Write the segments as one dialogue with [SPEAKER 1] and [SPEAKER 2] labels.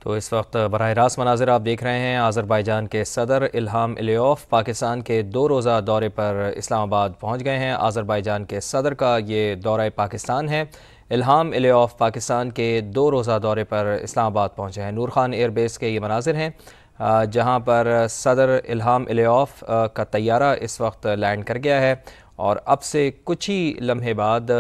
[SPEAKER 1] तो इस वक्त बराह रास्त मनाज़िर आप देख रहे हैं। आज़रबाईजान के सदर इल्हाम अलीयेव पाकिस्तान के 2 रोज़ा दौरे पर इस्लामाबाद पहुँच गए हैं। आज़रबाईजान के सदर का ये दौरा पाकिस्तान है। इल्हाम अलीयेव पाकिस्तान के 2 रोज़ा दौरे पर इस्लामाबाद पहुँचे हैं। नूर खान एयरबेस के ये मनाज़िर हैं जहाँ पर सदर इल्हाम अलीयेव का तैयारा इस वक्त लैंड कर गया है और अब से कुछ ही लम्हे बाद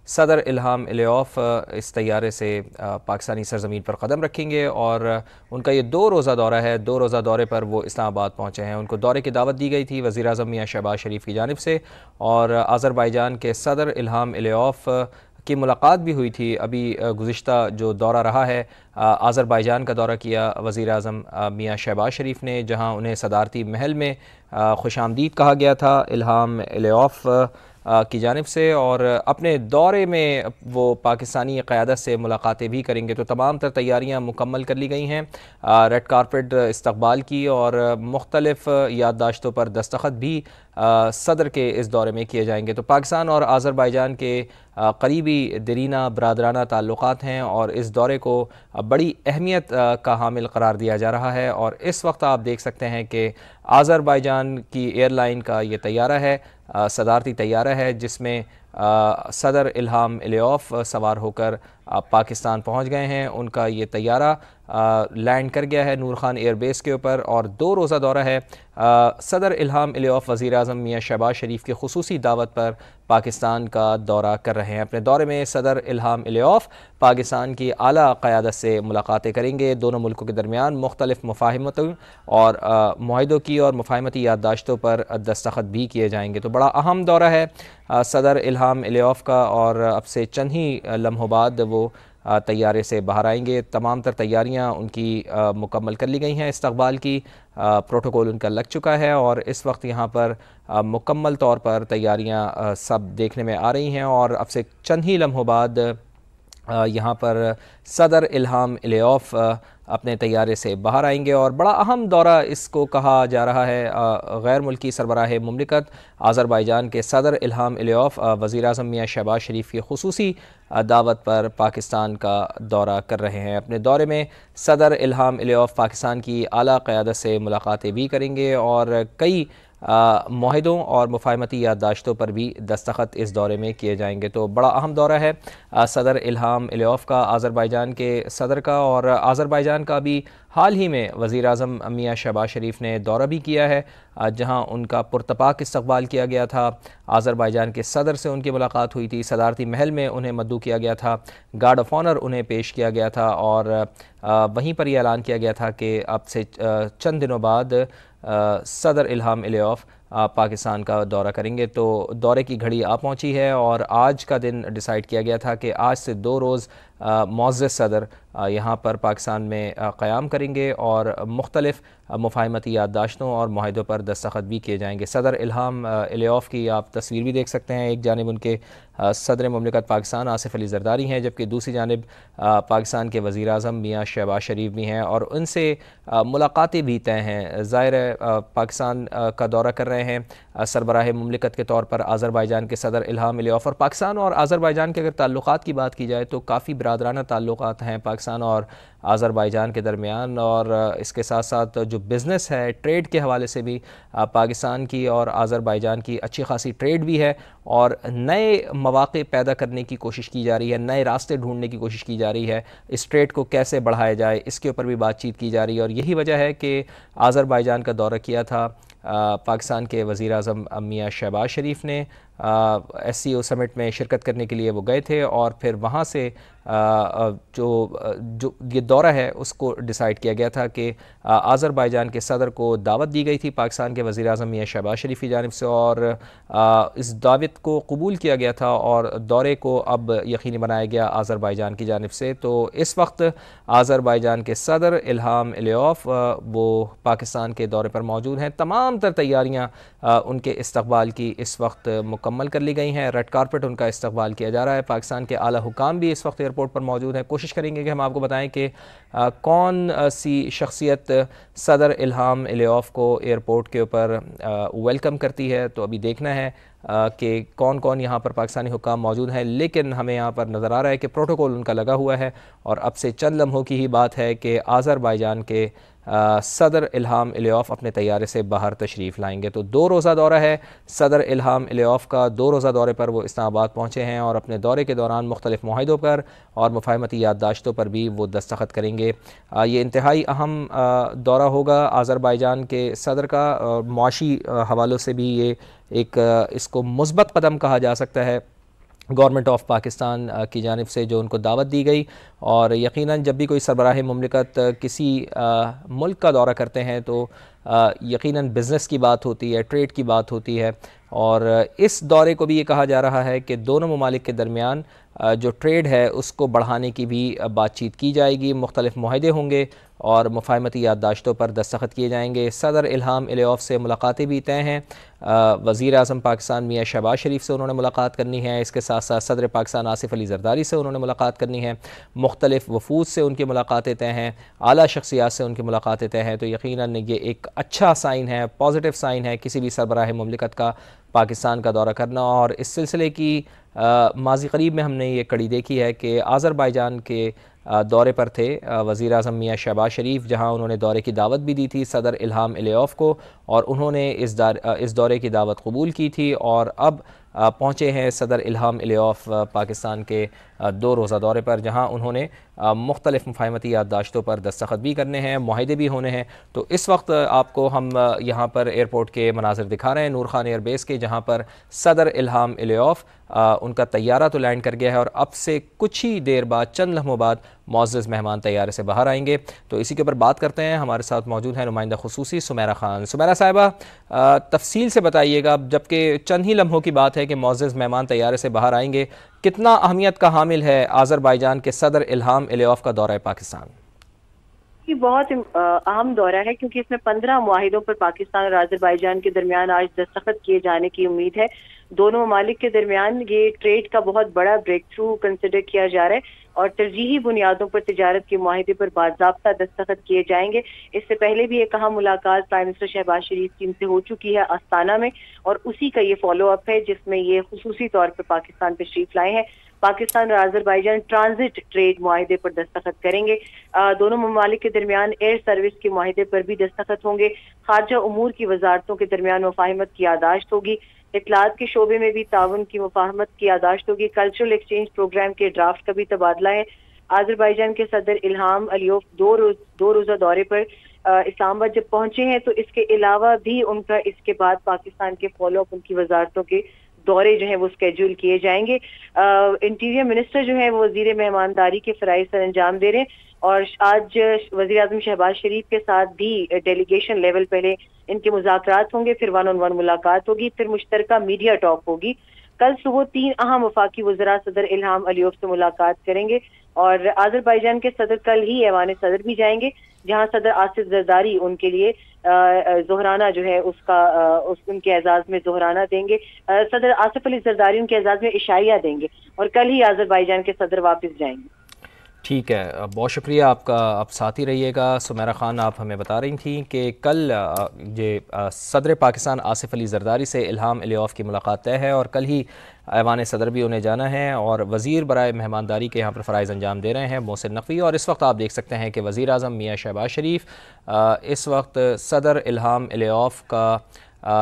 [SPEAKER 1] सदर इल्हाम अलीयेव इस तैयारे से पाकिस्तानी सरज़मीन पर कदम रखेंगे और उनका ये 2 रोज़ा दौरा है। 2 रोज़ा दौरे पर वो इस्लामाबाद पहुँचे हैं। उनको दौरे की दावत दी गई थी वज़ीर-ए-आज़म मियां शहबाज शरीफ की जानिब से और आज़रबाईजान के सदर इल्हाम अलीयेव की मुलाकात भी हुई थी। अभी गुज़िश्ता जो दौरा रहा है, आज़रबाईजान का दौरा किया वज़ीर-ए-आज़म मियां शहबाज शरीफ ने, जहां उन्हें सदारती महल में खुशामदीद कहा गया था इल्हाम अलीयेव की जानिब से और अपने दौरे में वो पाकिस्तानी क़यादत से मुलाकातें भी करेंगे। तो तमाम तर तैयारियाँ मुकम्मल कर ली गई हैं। रेड कारपेट इस्तकबाल की और मुख्तलिफ़ याददाश्तों पर दस्तखत भी सदर के इस दौरे में किए जाएंगे। तो पाकिस्तान और आज़रबाईजान के करीबी दरीना बरादराना ताल्लुक़ात हैं और इस दौरे को बड़ी अहमियत का हामिल करार दिया जा रहा है। और इस वक्त आप देख सकते हैं कि आज़रबाईजान की एयरलाइन का ये तैयारा है, सदारती तैयारा है, जिसमें सदर इल्हाम अलीयेव सवार होकर पाकिस्तान पहुंच गए हैं। उनका ये तैयारा लैंड कर गया है नूर खान एयरबेस के ऊपर और 2 रोज़ा दौरा है। सदर इल्हाम अलीयेव वज़ीर-ए-आज़म मियां शहबाज शरीफ की खुसूसी दावत पर पाकिस्तान का दौरा कर रहे हैं। अपने दौरे में सदर इल्हाम अलीयेव पाकिस्तान की आला क़यादत से मुलाकातें करेंगे। दोनों मुल्कों के दरमियान मुख्तलिफ़ मुफ़ाहिमतों और मुआहिदों की और मुफ़ाहिमती याददाश्तों पर दस्तखत भी किए जाएंगे। तो बड़ा अहम दौरा है सदर इल्हाम अलीयेव का और अब से चंद ही लम्हों बाद वो तैयारे से बाहर आएंगे। तमाम तर तैयारियां उनकी मुकम्मल कर ली गई हैं। इस्तकबाल की प्रोटोकॉल उनका लग चुका है और इस वक्त यहाँ पर मुकम्मल तौर पर तैयारियां सब देखने में आ रही हैं और अब से चंद ही लम्हों बाद यहाँ पर सदर इल्हाम अलीयेव अपने तैयारे से बाहर आएंगे और बड़ा अहम दौरा इसको कहा जा रहा है। गैर मुल्की सरबराह मुमलिकत आज़रबाईजान के सदर इल्हाम अलीयेव वज़ीर-ए-आज़म मियां शहबाज शरीफ की खुसूसी दावत पर पाकिस्तान का दौरा कर रहे हैं। अपने दौरे में सदर इल्हाम अलीयेव पाकिस्तान की आला क़यादत से मुलाकातें भी करेंगे और कई मुआहिदों और मुफ़ाहिमती याददाश्तों पर भी दस्तखत इस दौरे में किए जाएंगे। तो बड़ा अहम दौरा है सदर इल्हाम अलीयेव का आज़रबाईजान के सदर का और आज़रबाईजान का भी हाल ही में वज़ीर-ए-आज़म मियां शहबाज शरीफ ने दौरा भी किया है, जहां उनका पुरतपाक इस्तकबाल किया गया था। आज़रबाईजान के सदर से उनकी मुलाकात हुई थी, सदारती महल में उन्हें मद्दू किया गया था, गार्ड ऑफ ऑनर उन्हें पेश किया गया था और वहीं पर यह ऐलान किया गया था कि अब से चंद दिनों बाद सदर इल्हाम अलीयेव पाकिस्तान का दौरा करेंगे। तो दौरे की घड़ी आ पहुंची है और आज का दिन डिसाइड किया गया था कि आज से 2 रोज़ मुअज़्ज़ज़ सदर यहाँ पर पाकिस्तान में क़याम करेंगे और मुख्तलिफ़ मुफ़ाहिमती याददाश्तों और मुआहिदों पर दस्तखत भी किए जाएंगे। सदर इल्हाम अलीयेव की आप तस्वीर भी देख सकते हैं। एक जानिब उनके सदर मुमलिकत पाकिस्तान आसिफ़ अली ज़रदारी हैं, जबकि दूसरी जानिब पाकिस्तान के वज़ीर-ए-आज़म मियां शहबाज शरीफ भी हैं और उनसे मुलाकातें भी तय हैं। ज़ाहिर है पाकिस्तान का दौरा कर रहे हैं सरबराह मुमलिकत के तौर पर आज़रबाईजान के सदर इल्हाम अलीयेव और पाकिस्तान और आज़रबाईजान के अगर ताल्लुक़ात की बात की जाए तो काफ़ी बरादराना ताल्लुक़ात हैं पाकिस्तान और आज़रबाईजान के दरमियान और इसके साथ साथ जो बिज़नेस है, ट्रेड के हवाले से भी पाकिस्तान की और आज़रबाईजान की अच्छी खासी ट्रेड भी है और नए मौक़े पैदा करने की कोशिश की जा रही है, नए रास्ते ढूंढने की कोशिश की जा रही है। इस ट्रेड को कैसे बढ़ाया जाए, इसके ऊपर भी बातचीत की जा रही है और यही वजह है कि आज़रबाईजान का दौरा किया था पाकिस्तान के वज़ीर-ए-आज़म मियां शहबाज शरीफ ने। SCO समिट में शिरकत करने के लिए वो गए थे और फिर वहाँ से जो ये दौरा है उसको डिसाइड किया गया था कि आज़रबाईजान के सदर को दावत दी गई थी पाकिस्तान के वज़ीर-ए-आज़म मियां शहबाज शरीफ की जानिब से और इस दावत को कबूल किया गया था और दौरे को अब यकीनी बनाया गया आज़रबाईजान की जानिब से। तो इस वक्त आज़रबाईजान के सदर इल्हाम अलीयेव वो पाकिस्तान के दौरे पर मौजूद हैं। तमाम तर तैयारियाँ उनके इस्तकबाल की इस वक्त मुकम्मल कर ली गई हैं। रेड कारपेट उनका इस्तकबाल किया जा रहा है। पाकिस्तान के आला हुकाम भी इस वक्त एयरपोर्ट पर मौजूद हैं। कोशिश करेंगे कि हम आपको बताएं कि कौन सी शख्सियत सदर इल्हाम अलीयेव को एयरपोर्ट के ऊपर वेलकम करती है। तो अभी देखना है कि कौन कौन यहाँ पर पाकिस्तानी हुक्काम मौजूद हैं, लेकिन हमें यहाँ पर नज़र आ रहा है कि प्रोटोकॉल उनका लगा हुआ है और अब से चंद लम्हों की ही बात है कि आज़रबाईजान के सदर इल्हाम अलियेव अपने तैयारे से बाहर तशरीफ़ लाएंगे। तो 2 रोज़ा दौरा है सदर इल्हाम अलियेव का। 2 रोज़ा दौरे पर वो इस्लामाबाद पहुँचे हैं और अपने दौरे के दौरान मुख्तलिफ़ मुआहिदों पर और मुफाहमती याददाश्तों पर भी वो दस्तखत करेंगे। ये इंतहाई अहम दौरा होगा आज़रबाईजान के सदर का, और मुआशी हवालों से भी ये एक इसको मुस्बत कदम कहा जा सकता है गवर्नमेंट ऑफ पाकिस्तान की जानिब से जो उनको दावत दी गई। और यकीनन जब भी कोई सरबराह मुमलिकत किसी मुल्क का दौरा करते हैं तो यकीनन बिज़नेस की बात होती है, ट्रेड की बात होती है। और इस दौरे को भी ये कहा जा रहा है कि दोनों ममालिक के दरमियान जो ट्रेड है उसको बढ़ाने की भी बातचीत की जाएगी, मुख्तलिफ़ मुआहदे होंगे और मुफाहमती याददाश्तों पर दस्तखत किए जाएंगे। सदर इल्हाम अलियेव से मुलाकातें भी तय हैं। वज़ीर आज़म पाकिस्तान मियाँ शहबाज शरीफ से उन्होंने मुलाकात करनी है। इसके साथ साथ सदर पाकिस्तान आसिफ अली ज़रदारी से उन्होंने मुलाकात करनी है। मुख्तलिफ़ वफूद से उनकी मुलाकातें तय हैं, आला शख्सियात से उनकी मुलाकातें तय हैं। तो यकीनन ये एक अच्छा साइन है, पॉजिटिव साइन है किसी भी सरबराह मुमलिकत का पाकिस्तान का दौरा करना। और इस सिलसिले की माज़ी करीब में हमने ये कड़ी देखी है कि आज़रबाईजान के दौरे पर थे वज़ीर आज़म मियाँ शहबाज शरीफ, जहाँ उन्होंने दौरे की दावत भी दी थी सदर इल्हाम अलियेव को, और उन्होंने इस दौरे की दावत कबूल की थी। और अब पहुँचे हैं सदर इल्हाम अलियेव पाकिस्तान के 2 रोज़ा दौरे पर, जहाँ उन्होंने मुख्तलिफ़ मुफाहमती याददाश्तों पर दस्तखत भी करने हैं, मुआहदे भी होने हैं। तो इस वक्त आपको हम यहाँ पर एयरपोर्ट के मनाज़िर दिखा रहे हैं नूर खान एयरबेस के, जहाँ पर सदर इल्हाम अलियेव उनका तैयारा तो लैंड कर गया है और अब से कुछ ही देर बाद, चंद लम्हों बाद मुअज़्ज़ज़ मेहमान तैयारे से बाहर आएंगे। तो इसी के ऊपर बात करते हैं। हमारे साथ मौजूद है नुमाइंदा खुसूसी सुमेरा खान। सुमेरा साहिबा, तफसील से बताइएगा, जबकि चंद ही लम्हों की बात है कि मुअज़्ज़ज़ मेहमान तैयारे से बाहर आएंगे, कितना अहमियत का हामिल है आज़रबाईजान के सदर इल्हाम अलियेव का दौरा पाकिस्तान?
[SPEAKER 2] ये बहुत अहम दौरा है क्योंकि इसमें 15 मुआहिदों पर पाकिस्तान और आज़रबाईजान के दरमियान आज दस्तखत किए जाने की उम्मीद है। दोनों ममालिक के दरमियान ये ट्रेड का बहुत बड़ा ब्रेक थ्रू कंसिडर किया जा रहा है और तरजीही बुनियादों पर तिजारत के मुआहिदे पर बाज़ाब्ता दस्तखत किए जाएंगे। इससे पहले भी एक अहम मुलाकात प्राइम मिनिस्टर शहबाज शरीफ की इनसे हो चुकी है आस्ताना में, और उसी का ये फॉलो अप है जिसमें ये खुसूसी तौर पर पाकिस्तान तशरीफ लाए हैं। पाकिस्तान और आज़रबाईजान ट्रांजिट ट्रेड मुआहिदे पर दस्तखत करेंगे। दोनों ममालिक के दरमियान एयर सर्विस के मुआहिदे पर भी दस्तखत होंगे। खारजा उमूर की वजारतों के दरमियान मुफाहमत की यादाश्त होगी। इत्तलात के शोबे में भी ताउन की मुफाहमत की यादाश्त होगी। कल्चरल एक्सचेंज प्रोग्राम के ड्राफ्ट का भी तबादला है। आज़रबाईजान के सदर इल्हाम अलियेव दो रोज़ा दौरे पर इस्लामाबाद जब पहुंचे हैं, तो इसके अलावा भी उनका इसके बाद पाकिस्तान के फॉलो अप उनकी वजारतों के दौरे जो है वो स्केड्यूल किए जाएंगे। इंटीरियर मिनिस्टर जो है वो वजीर मेहमानदारी के फराइज सर अंजाम दे रहे हैं और आज वजीर आज़म शहबाज शरीफ के साथ भी डेलीगेशन लेवल पहले इनके मुज़ाकरात होंगे, फिर 1-on-1 मुलाकात होगी, फिर मुश्तरका मीडिया टॉक होगी। कल सुबह 3 अहम वफाकी वज़रा सदर इल्हाम अलियेव से मुलाकात करेंगे और आज़रबाईजान के सदर कल ही ऐवान सदर भी जाएंगे, जहां सदर आसिफ जरदारी उनके लिए जोहराना जो है उनके एजाज में जोहराना देंगे। सदर आसिफ अली जरदारी उनके एजाज में इशाइया देंगे और कल ही आज़रबाईजान के सदर वापस जाएंगे।
[SPEAKER 1] ठीक है, बहुत शुक्रिया आपका। आप साथ ही रहिएगा। सुमेरा खान, आप हमें बता रही थी कि कल ये सदर पाकिस्तान आसिफ अली जरदारी से इल्हाम अलियेव की मुलाकात तय है और कल ही ऐवान सदर भी उन्हें जाना है और वज़ीर बराए मेहमानदारी के यहाँ पर फ़राइज़ अंजाम दे रहे हैं मोहसिन नकवी। और इस वक्त आप देख सकते हैं कि वज़ीर आज़म मियाँ शहबाज शरीफ इस वक्त सदर इल्हाम अलियेव का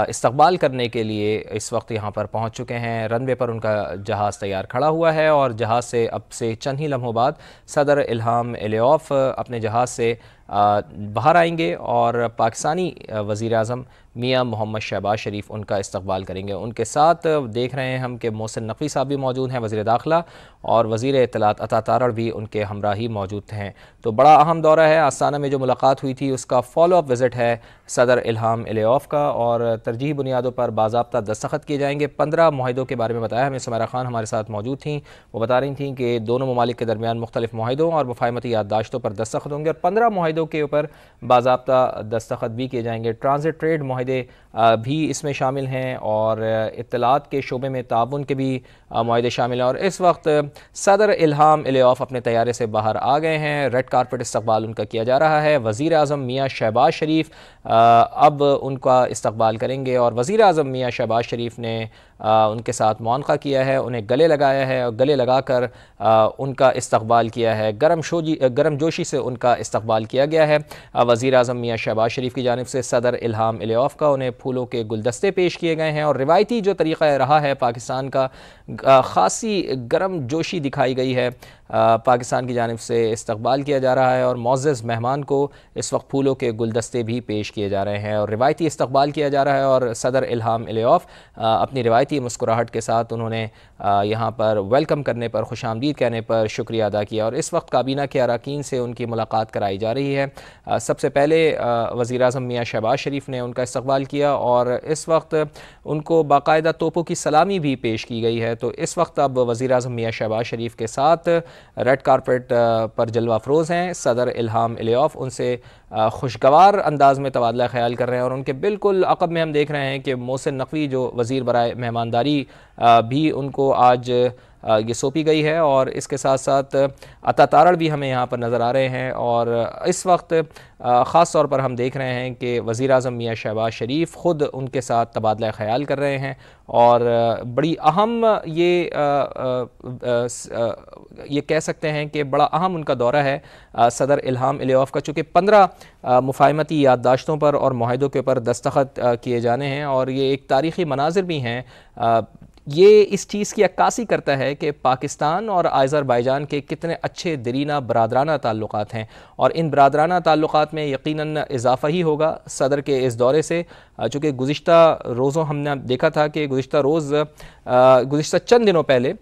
[SPEAKER 1] इस्तकबाल करने के लिए इस वक्त यहाँ पर पहुँच चुके हैं। रनवे पर उनका जहाज़ तैयार खड़ा हुआ है और जहाज़ से अब से चंद ही लम्हों बाद सदर इल्हाम अलियेव अपने जहाज़ से बाहर आएंगे और पाकिस्तानी वज़ीर आज़म मियाँ मोहम्मद शहबाज शरीफ उनका इस्तकबाल करेंगे। उनके साथ देख रहे हैं हम कि मोहसिन नकवी साहब भी मौजूद हैं, वज़ीर दाखिला, और वज़ीर इत्तलात अता तारड़ भी उनके हमरा ही मौजूद हैं। तो बड़ा अहम दौरा है। आस्ताना में जो मुलाकात हुई थी उसका फॉलो अप विज़िट है सदर इल्हाम अलियेव का और तरजीही बुनियादों पर बाज़ाब्ता दस्तखत किए जाएंगे। 15 मुआहिदों के बारे में बताया हमें सुमेरा खान हमारे साथ मौजूद थी। वो बता रही थी कि दोनों ममालिक के दरमियान मुख्तलिफ मुआहिदों और मुफाहमती याददाश्तों पर दस्तखत होंगे और 15 मुआहिदों के ऊपर बाज़ाब्ता दस्तखत भी किए जाएंगे। ट्रांजिट ट्रेड मुआहिदे भी इसमें शामिल हैं और इत्तलात के शोबे में ताउन के भी मुआहदे शामिल हैं। और इस वक्त सदर इल्हाम इलियॉफ अपने तैयारे से बाहर आ गए हैं। रेड कारपेट इस्तकबाल उनका किया जा रहा है। वज़ीर आज़म मियाँ शहबाज शरीफ अब उनका इस्तकबाल करेंगे और वज़ीर आज़म मियाँ शहबाज शरीफ ने उनके साथ मुआनक़ा किया है, उन्हें गले लगाया है और गले लगाकर उनका इस्तकबाल किया है। गर्म जोशी से उनका इस्तकबाल किया गया है। वज़ीर आज़म मियाँ शहबाज शरीफ की जानिब से सदर इल्हाम इलियॉफ का उन्हें फूलों के गुलदस्ते पेश किए गए हैं और रिवायती जो तरीक़ा रहा है पाकिस्तान का, ख़ासी गर्म जोशी दिखाई गई है। पाकिस्तान की जानिब से इस्तकबाल किया जा रहा है और मुअज़्ज़ज़ मेहमान को इस वक्त फूलों के गुलदस्ते भी पेश किए जा रहे हैं और रिवायती इस्तकबाल किया जा रहा है। और सदर इल्हाम इलियॉफ अपनी रिवायती मुस्कुराहट के साथ उन्होंने यहाँ पर वेलकम करने पर, खुशामदीद कहने पर शुक्रिया अदा किया और इस वक्त काबीना के अरकान से उनकी मुलाकात कराई जा रही है। सबसे पहले वज़ीर आज़म मियाँ शहबाज शरीफ ने उनका इस्तकबाल किया और इस वक्त उनको बाकायदा तोपों की सलामी भी पेश की गई है। तो इस वक्त अब वज़ीर आज़म मियाँ शहबाज शरीफ के साथ रेड कारपेट पर जलवा अफरोज़ हैं सदर इल्हाम इलियॉफ। उनसे खुशगवार अंदाज में तबादला ख्याल कर रहे हैं और उनके बिल्कुल अक़ब में हम देख रहे हैं कि मोहसिन नकवी जो वज़ीर बराए मेहमानदारी भी उनको आज ये सौंपी गई है और इसके साथ साथ अता तारड़ भी हमें यहाँ पर नज़र आ रहे हैं। और इस वक्त ख़ास तौर पर हम देख रहे हैं कि वज़ीर आज़म मियाँ शहबाज शरीफ ख़ुद उनके साथ तबादला ख्याल कर रहे हैं और बड़ी अहम ये कह सकते हैं कि बड़ा अहम उनका दौरा है सदर इल्हाम इलियॉफ का, चूँकि 15 मुफ़ाहमती याददाश्तों पर और मुआहदों के ऊपर दस्तखत किए जाने हैं और ये एक तारीख़ी मनाज़िर भी हैं। ये इस चीज़ की अक्कासी करता है कि पाकिस्तान और आज़रबाईजान के कितने अच्छे दरीना बरादराना ताल्लुक़ात हैं और इन बरादराना ताल्लुक़ात में यकीनन इजाफ़ा ही होगा सदर के इस दौरे से। चूँकि गुज़िश्ता रोज़ों हमने देखा था कि गुज़िश्ता चंद दिनों पहले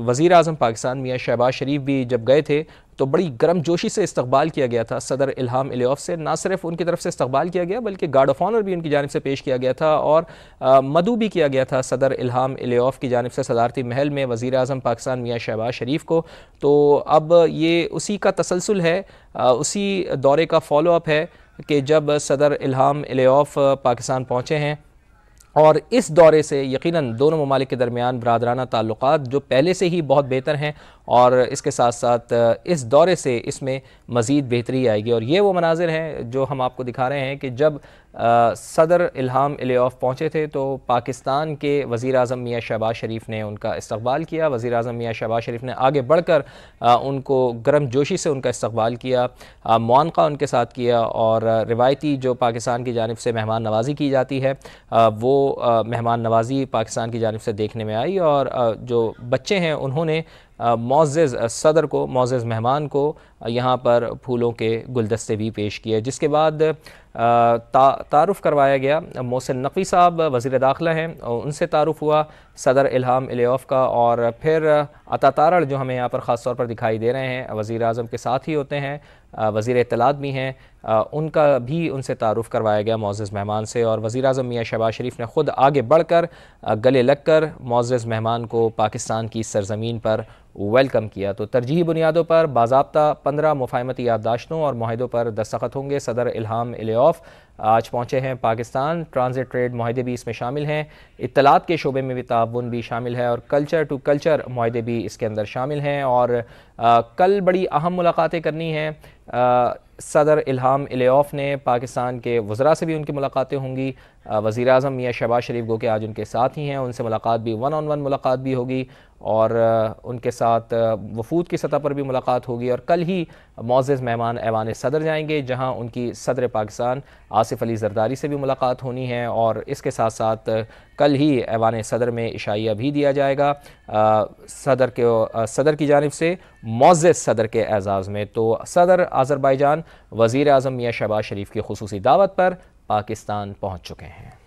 [SPEAKER 1] वज़ीर आज़म पाकिस्तान मियाँ शहबाज शरीफ भी जब गए थे तो बड़ी गर्म जोशी से इस्तकबाल किया गया था सदर इल्हाम इलियॉफ से। ना सिर्फ उनकी तरफ से इस्तकबाल किया गया बल्कि गार्ड ऑफ ऑनर भी उनकी जानिब से पेश किया गया था और मदऊ भी किया गया था सदर इल्हाम इलियॉफ की जानिब से सदारती महल में वज़ीर आज़म पाकिस्तान मियाँ शहबाज शरीफ को। तो अब ये उसी का तसलसल है, उसी दौरे का फॉलो अप है कि जब सदर इल्हाम इलियॉफ पाकिस्तान पहुँचे हैं और इस दौरे से यकीनन दोनों ममालिक के दरमियान बरादराना ताल्लुक़ात जो पहले से ही बहुत बेहतर हैं और इसके साथ साथ इस दौरे से इसमें मज़ीद बेहतरी आएगी। और ये वो मनाजिर हैं जो हम आपको दिखा रहे हैं कि जब सदर इल्हाम इलियॉफ पहुँचे थे तो पाकिस्तान के वज़ीर आज़म मियाँ शहबाज शरीफ ने उनका इस्तकबाल किया। वज़ीर आज़म मियाँ शहबाज शरीफ ने आगे बढ़कर उनको गर्म जोशी से उनका इस्तकबाल किया, मुआनक़ा उनके साथ किया और रिवायती जो पाकिस्तान की जानिब से मेहमान नवाज़ी की जाती है वो मेहमान नवाज़ी पाकिस्तान की जानिब से देखने में आई और जो बच्चे हैं उन्होंने मुअज़्ज़ज़ सदर को, मुअज़्ज़ज़ मेहमान को यहाँ पर फूलों के गुलदस्ते भी पेश किए। जिसके बाद तारुफ़ करवाया गया। मोहसिन नकवी साहब वज़ीर दाखिला हैं, उनसे तारुफ़ हुआ सदर इल्हाम इलियॉफ का और फिर अता तारड़ जो हमें यहाँ पर ख़ास तौर पर दिखाई दे रहे हैं वज़ीर आज़म के साथ ही होते हैं, वज़ीर इत्तलात भी हैं, उनका भी उनसे तारुफ़ करवाया गया मुअज़्ज़ज़ मेहमान से। और वज़ीर आज़म मियाँ शहबाज शरीफ ने ख़ुद आगे बढ़कर गले लगकर मुअज़्ज़ज़ मेहमान को पाकिस्तान की सरज़मीन पर वेलकम किया। तो तरजीही बुनियादों पर बाज़ाब्ता 15 मुफ़ाहमती याददाश्तों और मुआहदों पर दस्तखत होंगे। सदर इल्हाम इलियॉफ आज पहुँचे हैं पाकिस्तान। ट्रांजिट ट्रेड मुआहदे भी इसमें शामिल हैं, इत्तलात के शोबे में भी ताउन भी शामिल है और कल्चर टू कल्चर मुआहदे भी इसके अंदर शामिल हैं। और कल बड़ी अहम मुलाकातें करनी हैं। सदर इल्हाम इलियॉफ ने पाकिस्तान के वज़रा से भी उनकी मुलाकातें होंगी। वज़ीर आज़म मियाँ शहबाज शरीफ गो के आज उनके साथ ही हैं, उनसे मुलाकात भी 1-on-1 मुलाकात भी होगी और उनके साथ वफूद की सतह पर भी मुलाकात होगी। और कल ही मुअज़्ज़ज़ मेहमान ऐवान सदर जाएंगे जहां उनकी सदर पाकिस्तान आसिफ अली ज़रदारी से भी मुलाकात होनी है और इसके साथ साथ कल ही ऐवान सदर में इशाइया भी दिया जाएगा सदर की जानिब से मुअज़्ज़ज़ सदर के एज़ाज़ में। तो सदर आज़रबाईजान वज़ीर आज़म मियाँ शहबाज शरीफ की खुसूसी दावत पर पाकिस्तान पहुँच चुके हैं।